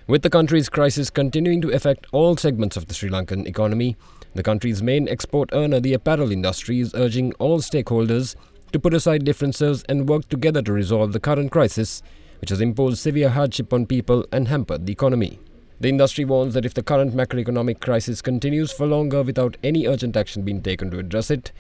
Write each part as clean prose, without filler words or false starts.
With the country's crisis continuing to affect all segments of the Sri Lankan economy, the country's main export earner, the apparel industry, is urging all stakeholders to put aside differences and work together to resolve the current crisis, which has imposed severe hardship on people and hampered the economy. The industry warns that if the current macroeconomic crisis continues for longer without any urgent action being taken to address it,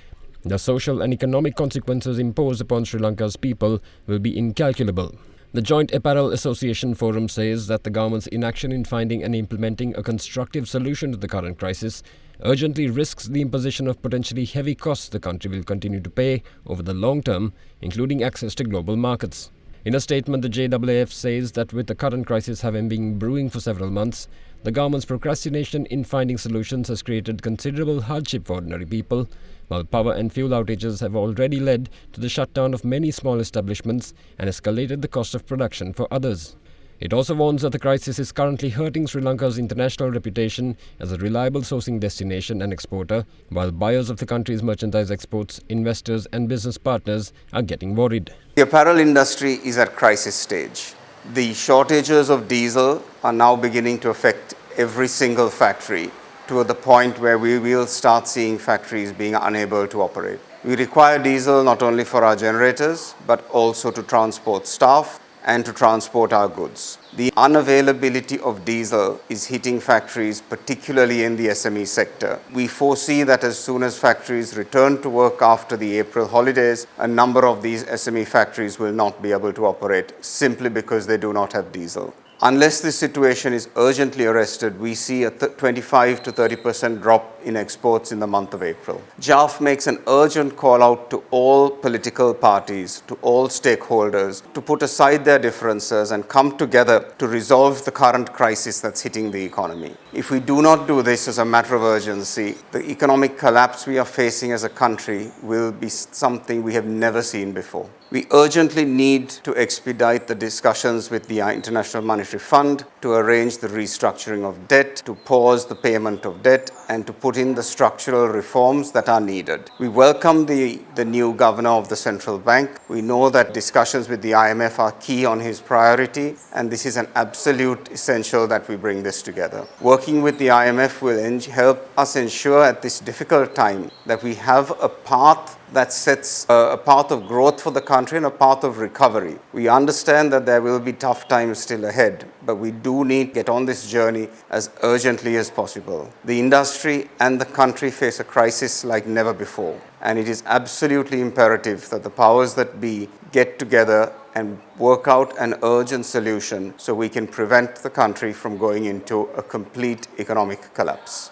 the social and economic consequences imposed upon Sri Lanka's people will be incalculable. The Joint Apparel Association Forum says that the government's inaction in finding and implementing a constructive solution to the current crisis urgently risks the imposition of potentially heavy costs the country will continue to pay over the long term, including access to global markets. In a statement, the JAAF says that with the current crisis having been brewing for several months, the government's procrastination in finding solutions has created considerable hardship for ordinary people, while power and fuel outages have already led to the shutdown of many small establishments and escalated the cost of production for others. It also warns that the crisis is currently hurting Sri Lanka's international reputation as a reliable sourcing destination and exporter, while buyers of the country's merchandise exports, investors and business partners are getting worried. The apparel industry is at crisis stage. The shortages of diesel are now beginning to affect every single factory to the point where we will start seeing factories being unable to operate. We require diesel not only for our generators, but also to transport staff and to transport our goods. The unavailability of diesel is hitting factories, particularly in the SME sector. We foresee that as soon as factories return to work after the April holidays, a number of these SME factories will not be able to operate simply because they do not have diesel. Unless this situation is urgently arrested, we see a 25 to 30% drop in exports in the month of April. JAAF makes an urgent call out to all political parties, to all stakeholders, to put aside their differences and come together to resolve the current crisis that's hitting the economy. If we do not do this as a matter of urgency, the economic collapse we are facing as a country will be something we have never seen before. We urgently need to expedite the discussions with the International Monetary Fund to arrange the restructuring of debt, to pause the payment of debt, and to put in the structural reforms that are needed. We welcome the new governor of the central bank. We know that discussions with the IMF are key on his priority, and this is an absolute essential that we bring this together. Working with the IMF will help us ensure at this difficult time that we have a path that sets a path of growth for the country and a path of recovery. We understand that there will be tough times still ahead, but we do need to get on this journey as urgently as possible. The industry and the country face a crisis like never before, and it is absolutely imperative that the powers that be get together and work out an urgent solution so we can prevent the country from going into a complete economic collapse.